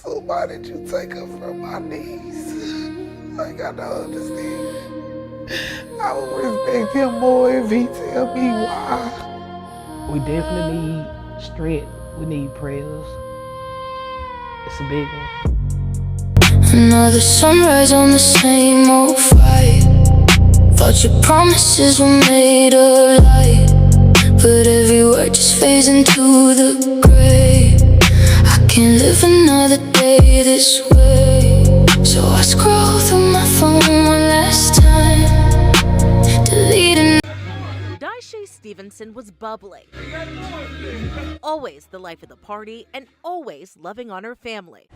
So why did you take her from my niece? Like, I don't understand. I would respect him more if he tell me why. We definitely need strength. We need prayers. It's a big one. Another sunrise on the same old fight. Thought your promises were made of light, but every word just fades into the gray. I can't live another day this way, so I scroll through my phone one last time, deleting. Daisha Stevenson was bubbly, always the life of the party, and always loving on her family.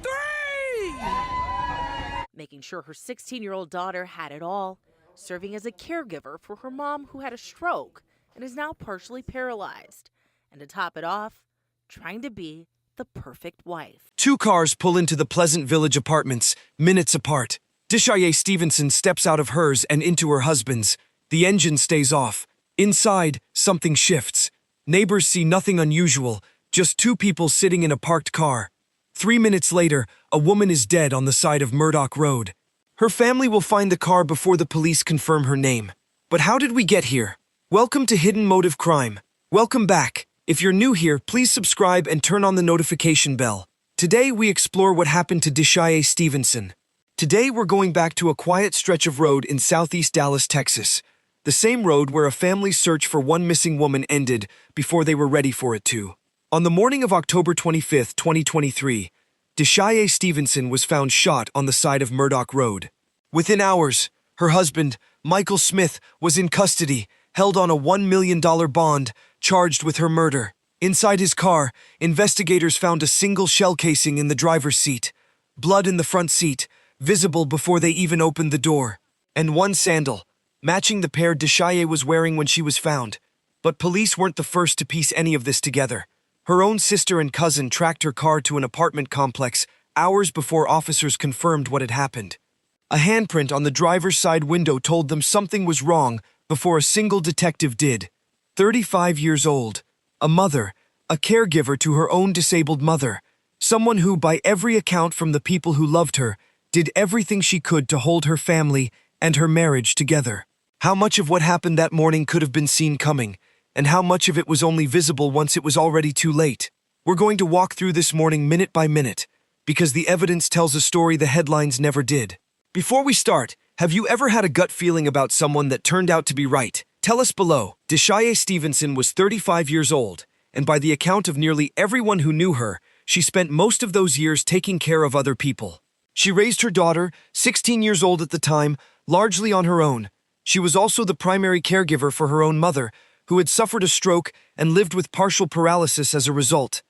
Making sure her 16-year-old daughter had it all, serving as a caregiver for her mom who had a stroke and is now partially paralyzed, and to top it off, trying to be the perfect wife. Two cars pull into the Pleasant Village apartments, minutes apart. Daisha Stevenson steps out of hers and into her husband's. The engine stays off. Inside, something shifts. Neighbors see nothing unusual, just two people sitting in a parked car. 3 minutes later, a woman is dead on the side of Murdoch Road. Her family will find the car before the police confirm her name. But how did we get here? Welcome to Hidden Motive Crime. Welcome back. If you're new here, please subscribe and turn on the notification bell. Today we explore what happened to Daisha Stevenson. Today we're going back to a quiet stretch of road in southeast Dallas, Texas. The same road where a family's search for one missing woman ended before they were ready for it to. On the morning of October 25, 2023, Daisha Stevenson was found shot on the side of Murdoch Road. Within hours, her husband, Michael Smith, was in custody, held on a $1 million bond, charged with her murder. Inside his car, investigators found a single shell casing in the driver's seat, blood in the front seat, visible before they even opened the door, and one sandal, matching the pair Daisha was wearing when she was found. But police weren't the first to piece any of this together. Her own sister and cousin tracked her car to an apartment complex hours before officers confirmed what had happened. A handprint on the driver's side window told them something was wrong before a single detective did. 35 years old, a mother, a caregiver to her own disabled mother, someone who, by every account from the people who loved her, did everything she could to hold her family and her marriage together. How much of what happened that morning could have been seen coming, and how much of it was only visible once it was already too late? We're going to walk through this morning minute by minute, because the evidence tells a story the headlines never did. Before we start, have you ever had a gut feeling about someone that turned out to be right? Tell us below. Daisha Stevenson was 35 years old, and by the account of nearly everyone who knew her, she spent most of those years taking care of other people. She raised her daughter, 16 years old at the time, largely on her own. She was also the primary caregiver for her own mother, who had suffered a stroke and lived with partial paralysis as a result.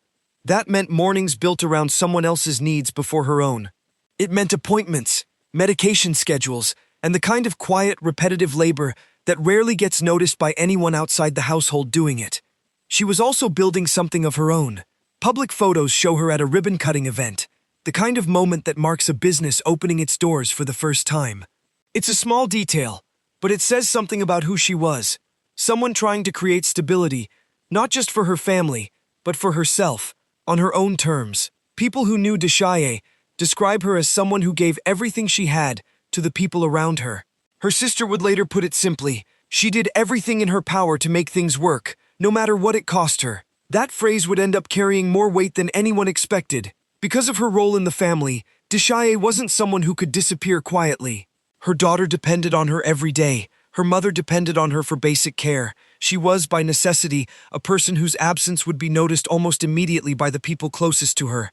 That meant mornings built around someone else's needs before her own. It meant appointments, medication schedules, and the kind of quiet, repetitive labor that rarely gets noticed by anyone outside the household doing it. She was also building something of her own. Public photos show her at a ribbon-cutting event, the kind of moment that marks a business opening its doors for the first time. It's a small detail, but it says something about who she was. Someone trying to create stability, not just for her family, but for herself, on her own terms. People who knew Daisha describe her as someone who gave everything she had to the people around her. Her sister would later put it simply, she did everything in her power to make things work, no matter what it cost her. That phrase would end up carrying more weight than anyone expected. Because of her role in the family, Daisha wasn't someone who could disappear quietly. Her daughter depended on her every day. Her mother depended on her for basic care. She was, by necessity, a person whose absence would be noticed almost immediately by the people closest to her.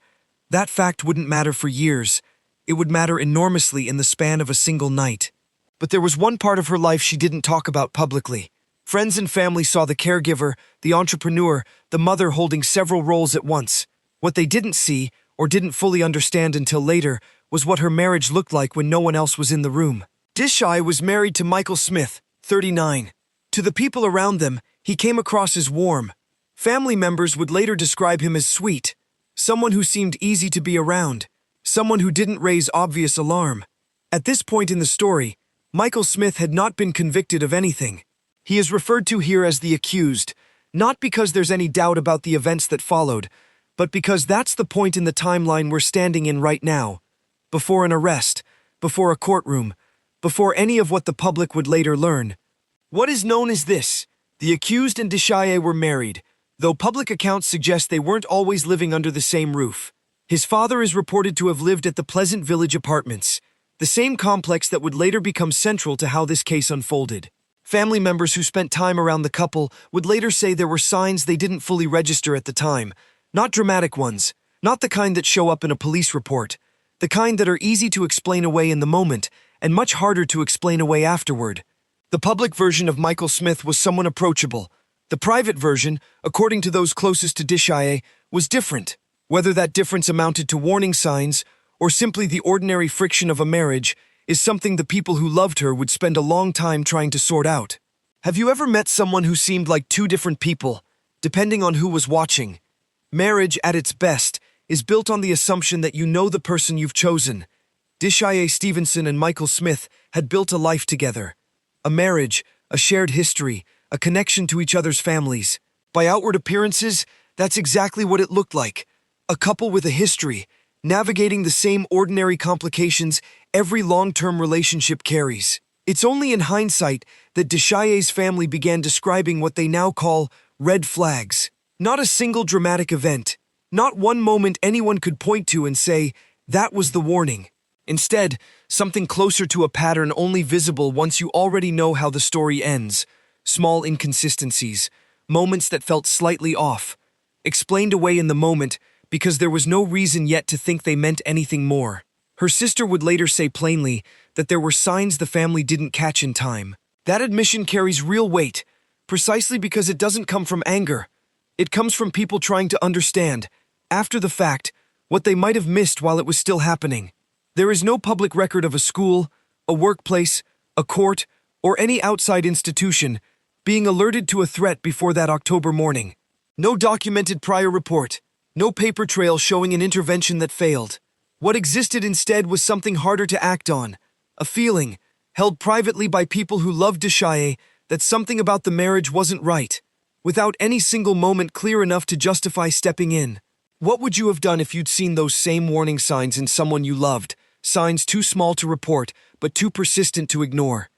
That fact wouldn't matter for years. It would matter enormously in the span of a single night. But there was one part of her life she didn't talk about publicly. Friends and family saw the caregiver, the entrepreneur, the mother holding several roles at once. What they didn't see, or didn't fully understand until later, was what her marriage looked like when no one else was in the room. Daisha was married to Michael Smith, 39. To the people around them, he came across as warm. Family members would later describe him as sweet, someone who seemed easy to be around, someone who didn't raise obvious alarm. At this point in the story, Michael Smith had not been convicted of anything. He is referred to here as the accused, not because there's any doubt about the events that followed, but because that's the point in the timeline we're standing in right now. Before an arrest, before a courtroom, before any of what the public would later learn. What is known as this: the accused and Deshaye were married, though public accounts suggest they weren't always living under the same roof. His father is reported to have lived at the Pleasant Village Apartments, the same complex that would later become central to how this case unfolded. Family members who spent time around the couple would later say there were signs they didn't fully register at the time, not dramatic ones, not the kind that show up in a police report, the kind that are easy to explain away in the moment and much harder to explain away afterward. The public version of Michael Smith was someone approachable. The private version, according to those closest to Deshaye, was different. Whether that difference amounted to warning signs or simply the ordinary friction of a marriage is something the people who loved her would spend a long time trying to sort out. Have you ever met someone who seemed like two different people, depending on who was watching? Marriage, at its best, is built on the assumption that you know the person you've chosen. Deshaye Stevenson and Michael Smith had built a life together. A marriage, a shared history, a connection to each other's families. By outward appearances, that's exactly what it looked like. A couple with a history, navigating the same ordinary complications every long-term relationship carries. It's only in hindsight that Deshaye's family began describing what they now call red flags. Not a single dramatic event, not one moment anyone could point to and say, that was the warning. Instead, something closer to a pattern only visible once you already know how the story ends. Small inconsistencies, moments that felt slightly off, explained away in the moment because there was no reason yet to think they meant anything more. Her sister would later say plainly that there were signs the family didn't catch in time. That admission carries real weight, precisely because it doesn't come from anger. It comes from people trying to understand, after the fact, what they might have missed while it was still happening. There is no public record of a school, a workplace, a court, or any outside institution being alerted to a threat before that October morning. No documented prior report, no paper trail showing an intervention that failed. What existed instead was something harder to act on, a feeling, held privately by people who loved Deshaye, that something about the marriage wasn't right, without any single moment clear enough to justify stepping in. What would you have done if you'd seen those same warning signs in someone you loved, signs too small to report, but too persistent to ignore?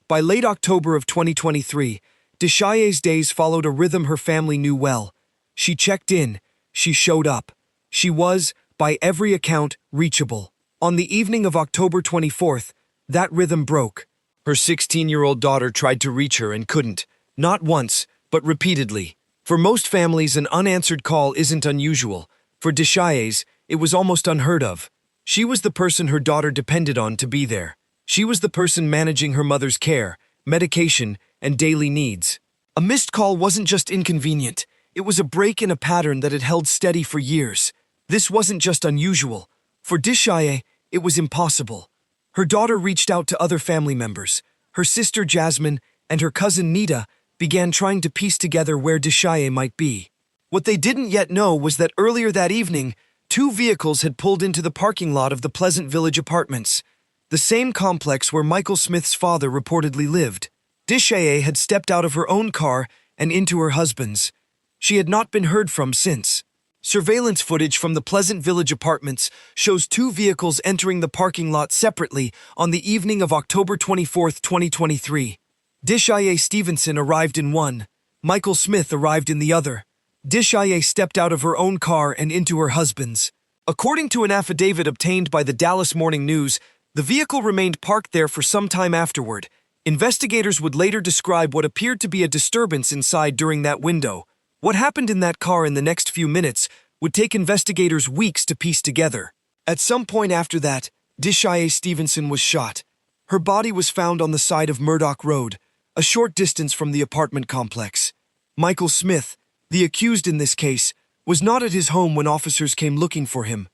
By late October of 2023, Deshaye's days followed a rhythm her family knew well. She checked in, she showed up. She was, by every account, reachable. On the evening of October 24th, that rhythm broke. Her 16-year-old daughter tried to reach her and couldn't, not once, but repeatedly. For most families, an unanswered call isn't unusual. For Deshaye's, it was almost unheard of. She was the person her daughter depended on to be there. She was the person managing her mother's care, medication, and daily needs. A missed call wasn't just inconvenient. It was a break in a pattern that had held steady for years. This wasn't just unusual. For Deshaye, it was impossible. Her daughter reached out to other family members. Her sister Jasmine and her cousin Nita began trying to piece together where Deshaye might be. What they didn't yet know was that earlier that evening, two vehicles had pulled into the parking lot of the Pleasant Village Apartments, the same complex where Michael Smith's father reportedly lived. Deshaye had stepped out of her own car and into her husband's. She had not been heard from since. Surveillance footage from the Pleasant Village Apartments shows two vehicles entering the parking lot separately on the evening of October 24, 2023. Deshaye Stevenson arrived in one. Michael Smith arrived in the other. Deshaye stepped out of her own car and into her husband's. According to an affidavit obtained by the Dallas Morning News, the vehicle remained parked there for some time afterward. Investigators would later describe what appeared to be a disturbance inside during that window. What happened in that car in the next few minutes would take investigators weeks to piece together. At some point after that, Deshaye Stevenson was shot. Her body was found on the side of Murdoch Road, a short distance from the apartment complex. Michael Smith, the accused in this case, was not at his home when officers came looking for him.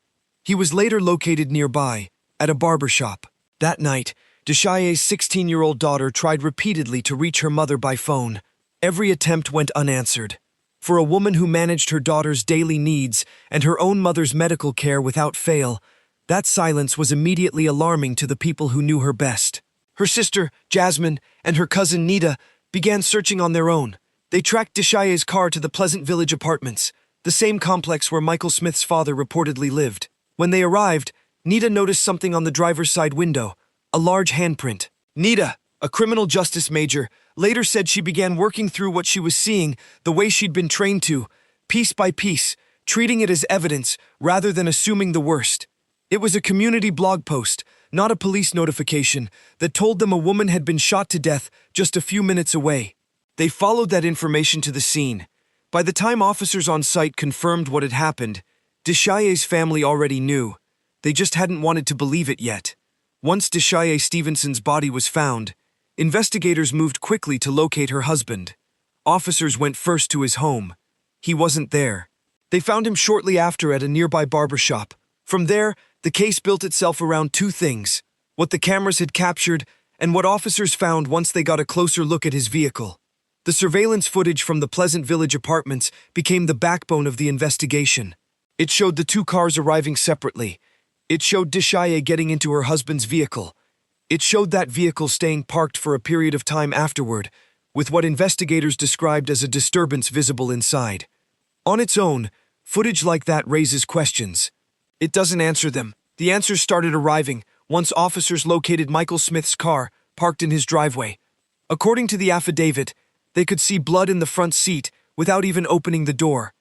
He was later located nearby, at a barber shop. That night, Deshaye's 16-year-old daughter tried repeatedly to reach her mother by phone. Every attempt went unanswered. For a woman who managed her daughter's daily needs and her own mother's medical care without fail, that silence was immediately alarming to the people who knew her best. Her sister, Jasmine, and her cousin Nita began searching on their own. They tracked Deshaye's car to the Pleasant Village Apartments. the same complex where Michael Smith's father reportedly lived. When they arrived, Nita noticed something on the driver's side window, a large handprint. Nita, a criminal justice major, later said she began working through what she was seeing the way she'd been trained to, piece by piece, treating it as evidence rather than assuming the worst. It was a community blog post, not a police notification, that told them a woman had been shot to death just a few minutes away. They followed that information to the scene. By the time officers on site confirmed what had happened, Deshaye's family already knew. They just hadn't wanted to believe it yet. Once Deshaye Stevenson's body was found, investigators moved quickly to locate her husband. Officers went first to his home. He wasn't there. They found him shortly after at a nearby barbershop. From there, the case built itself around two things: what the cameras had captured and what officers found once they got a closer look at his vehicle. The surveillance footage from the Pleasant Village apartments became the backbone of the investigation. It showed the two cars arriving separately. It showed Deshaye getting into her husband's vehicle. It showed that vehicle staying parked for a period of time afterward, with what investigators described as a disturbance visible inside. On its own, footage like that raises questions. It doesn't answer them. The answers started arriving once officers located Michael Smith's car parked in his driveway. According to the affidavit, they could see blood in the front seat without even opening the door.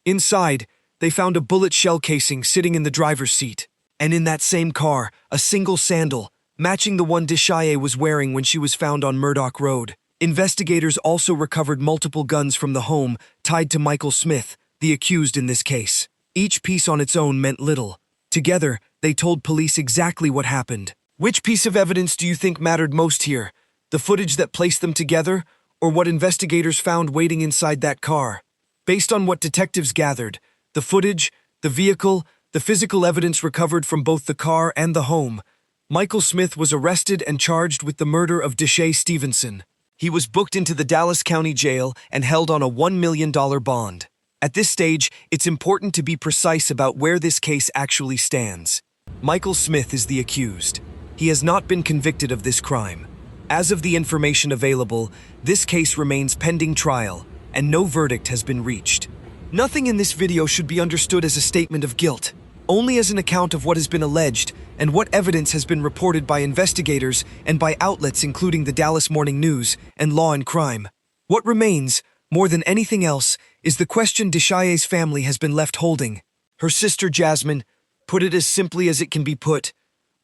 Inside, they found a bullet shell casing sitting in the driver's seat. And in that same car, a single sandal, matching the one Deshaye was wearing when she was found on Murdoch Road. Investigators also recovered multiple guns from the home tied to Michael Smith, the accused in this case. Each piece on its own meant little. Together, they told police exactly what happened. Which piece of evidence do you think mattered most here? The footage that placed them together, or what investigators found waiting inside that car? Based on what detectives gathered, the footage, the vehicle, the physical evidence recovered from both the car and the home, Michael Smith was arrested and charged with the murder of Deshaye Stevenson. He was booked into the Dallas County Jail and held on a $1 million bond. At this stage, it's important to be precise about where this case actually stands. Michael Smith is the accused. He has not been convicted of this crime. As of the information available, this case remains pending trial, and no verdict has been reached. Nothing in this video should be understood as a statement of guilt, only as an account of what has been alleged and what evidence has been reported by investigators and by outlets including the Dallas Morning News and Law and Crime. What remains, more than anything else, is the question Deshaye's family has been left holding. Her sister Jasmine put it as simply as it can be put: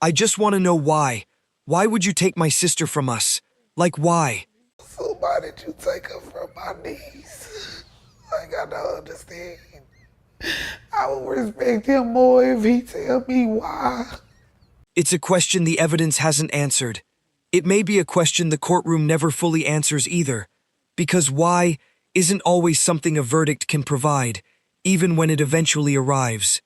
"I just want to know why. Why would you take my sister from us? Like, why?" So why did you take her from my niece? Like, I don't understand. I would respect him more if he tell me why. It's a question the evidence hasn't answered. It may be a question the courtroom never fully answers either, because why isn't always something a verdict can provide, even when it eventually arrives.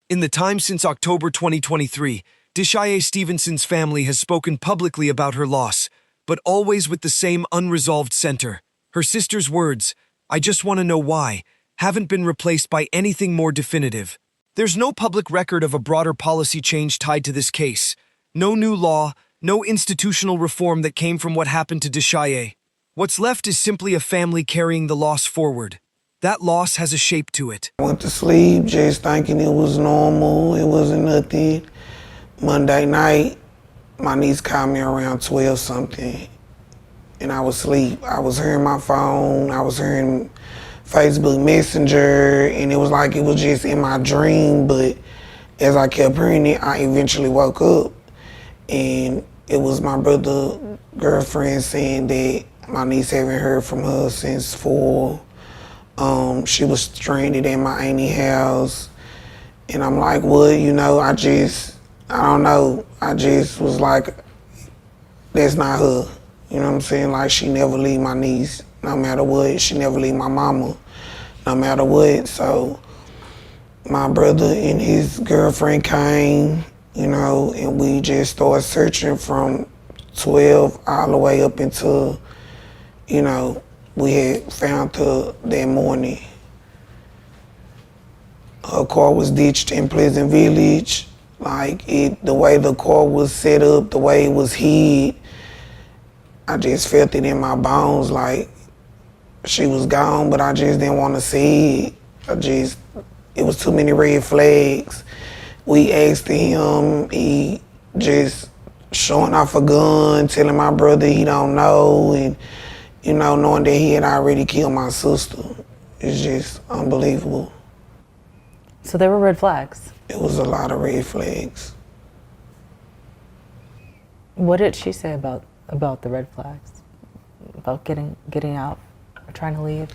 In the time since October 2023, Deshaye Stevenson's family has spoken publicly about her loss, but always with the same unresolved center. Her sister's words, "I just want to know why," haven't been replaced by anything more definitive. There's no public record of a broader policy change tied to this case. No new law, no institutional reform that came from what happened to Deshaye. What's left is simply a family carrying the loss forward. That loss has a shape to it. I went to sleep just thinking it was normal, it wasn't nothing. Monday night, my niece called me around 12 something, and I was asleep. I was hearing my phone, I was hearing Facebook Messenger, and it was like it was just in my dream, but as I kept hearing it, I eventually woke up, and it was my brother's girlfriend saying that my niece haven't heard from her since 4. She was stranded in my auntie house, and I'm like, what, I don't know. I just was like, that's not her. You know what I'm saying? Like, she never leave my niece, no matter what. She never leave my mama, no matter what. So my brother and his girlfriend came, and we just started searching from 12 all the way up until, we had found her that morning. Her car was ditched in Pleasant Village. The way the car was set up, the way it was hid, I just felt it in my bones, like she was gone, but I just didn't want to see it. it was too many red flags. We asked him, he just showing off a gun, telling my brother he don't know, and knowing that he had already killed my sister. It's just unbelievable. So there were red flags. It was a lot of red flags. What did she say about the red flags? About getting out or trying to leave?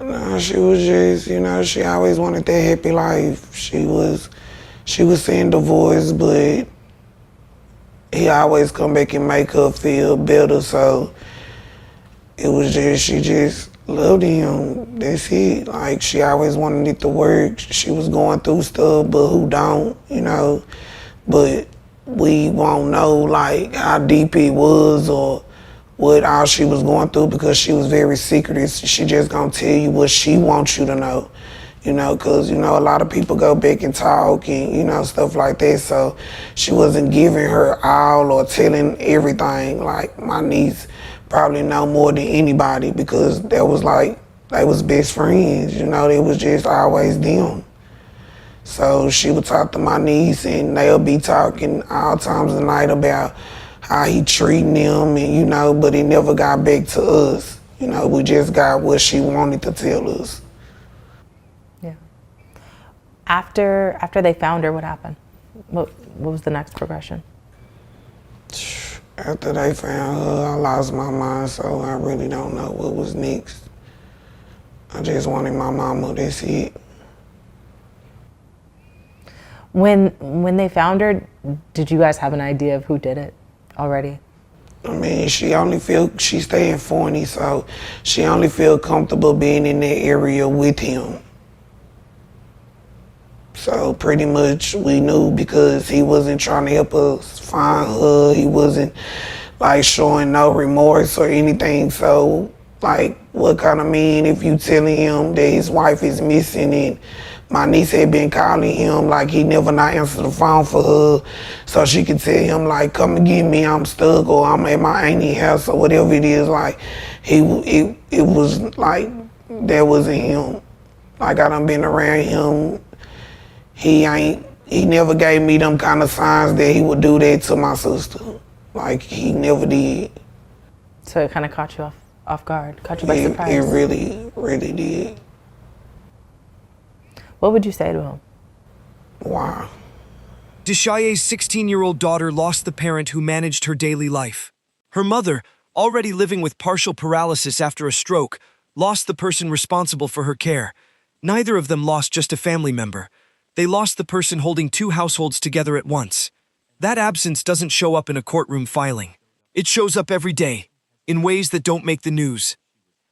No, she was just, she always wanted that happy life. She was saying divorce, but he always come back and make her feel better. So it was just, she just loved him. That's it. Like, she always wanted it to work. She was going through stuff, but who don't, But we won't know, like, how deep it was or what all she was going through, because she was very secretive. She just gonna tell you what she wants you to know, because, a lot of people go back and talk and, stuff like that. So she wasn't giving her all or telling everything. Like, my niece probably know more than anybody, because that was like, they was best friends, they was just always them. So she would talk to my niece, and they'll be talking all times of the night about how he treating them, and but it never got back to us. We just got what she wanted to tell us. Yeah. After they found her, what happened? What was the next progression? After they found her, I lost my mind, so I really don't know what was next. I just wanted my mama, that's it. When they found her, did you guys have an idea of who did it already? I mean, she stay in Forney, so she only feel comfortable being in that area with him. So pretty much we knew, because he wasn't trying to help us find her. He wasn't like showing no remorse or anything. So like, what kind of mean if you telling him that his wife is missing, and my niece had been calling him, like, he never not answered the phone for her, so she could tell him, like, come and get me, I'm stuck, or I'm at my auntie house, or whatever it is. Like, it was like, that wasn't him. Like, I done been around him. He never gave me them kind of signs that he would do that to my sister. Like, he never did. So it kind of caught you off guard, caught you by surprise. It really, really did. What would you say to him? Wow. Deshaye's 16-year-old daughter lost the parent who managed her daily life. Her mother, already living with partial paralysis after a stroke, lost the person responsible for her care. Neither of them lost just a family member. They lost the person holding two households together at once. That absence doesn't show up in a courtroom filing. It shows up every day, in ways that don't make the news.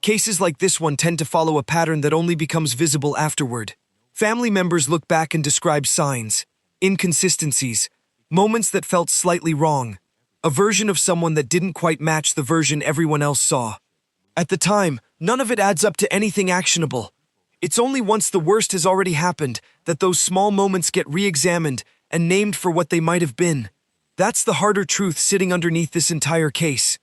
Cases like this one tend to follow a pattern that only becomes visible afterward. Family members look back and describe signs, inconsistencies, moments that felt slightly wrong, a version of someone that didn't quite match the version everyone else saw. At the time, none of it adds up to anything actionable. It's only once the worst has already happened that those small moments get re-examined and named for what they might have been. That's the harder truth sitting underneath this entire case.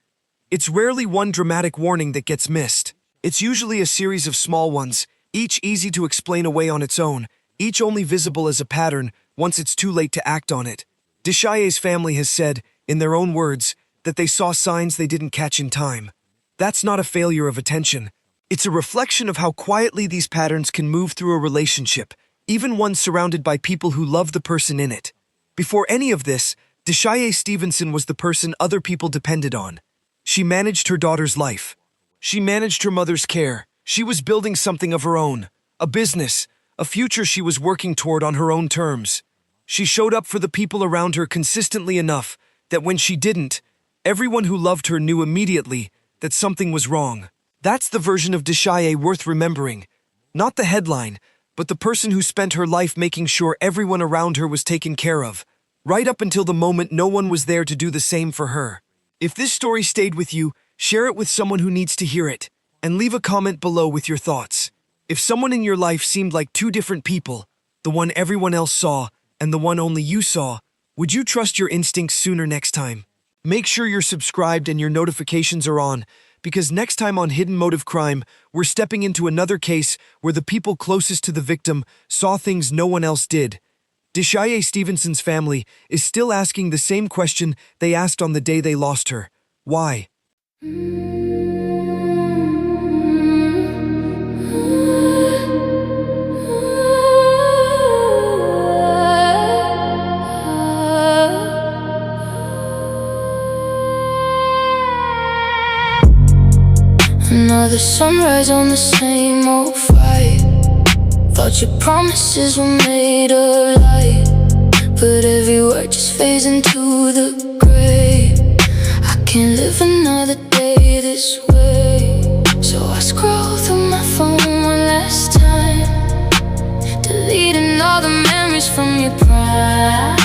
It's rarely one dramatic warning that gets missed. It's usually a series of small ones, each easy to explain away on its own, each only visible as a pattern once it's too late to act on it. Deshaye's family has said, in their own words, that they saw signs they didn't catch in time. That's not a failure of attention. It's a reflection of how quietly these patterns can move through a relationship, even one surrounded by people who love the person in it. Before any of this, Deshaye Stevenson was the person other people depended on. She managed her daughter's life. She managed her mother's care. She was building something of her own, a business, a future she was working toward on her own terms. She showed up for the people around her consistently enough that when she didn't, everyone who loved her knew immediately that something was wrong. That's the version of Deshaye worth remembering. Not the headline, but the person who spent her life making sure everyone around her was taken care of, right up until the moment no one was there to do the same for her. If this story stayed with you, share it with someone who needs to hear it, and leave a comment below with your thoughts. If someone in your life seemed like two different people, the one everyone else saw and the one only you saw, would you trust your instincts sooner next time? Make sure you're subscribed and your notifications are on, because next time on Hidden Motive Crime, we're stepping into another case where the people closest to the victim saw things no one else did. Deshaye Stevenson's family is still asking the same question they asked on the day they lost her. Why? Another sunrise on the same old fight. Thought your promises were made of light, but every word just fades into the gray. I can't live another day this way, so I scroll through my phone one last time, deleting all the memories from your prime.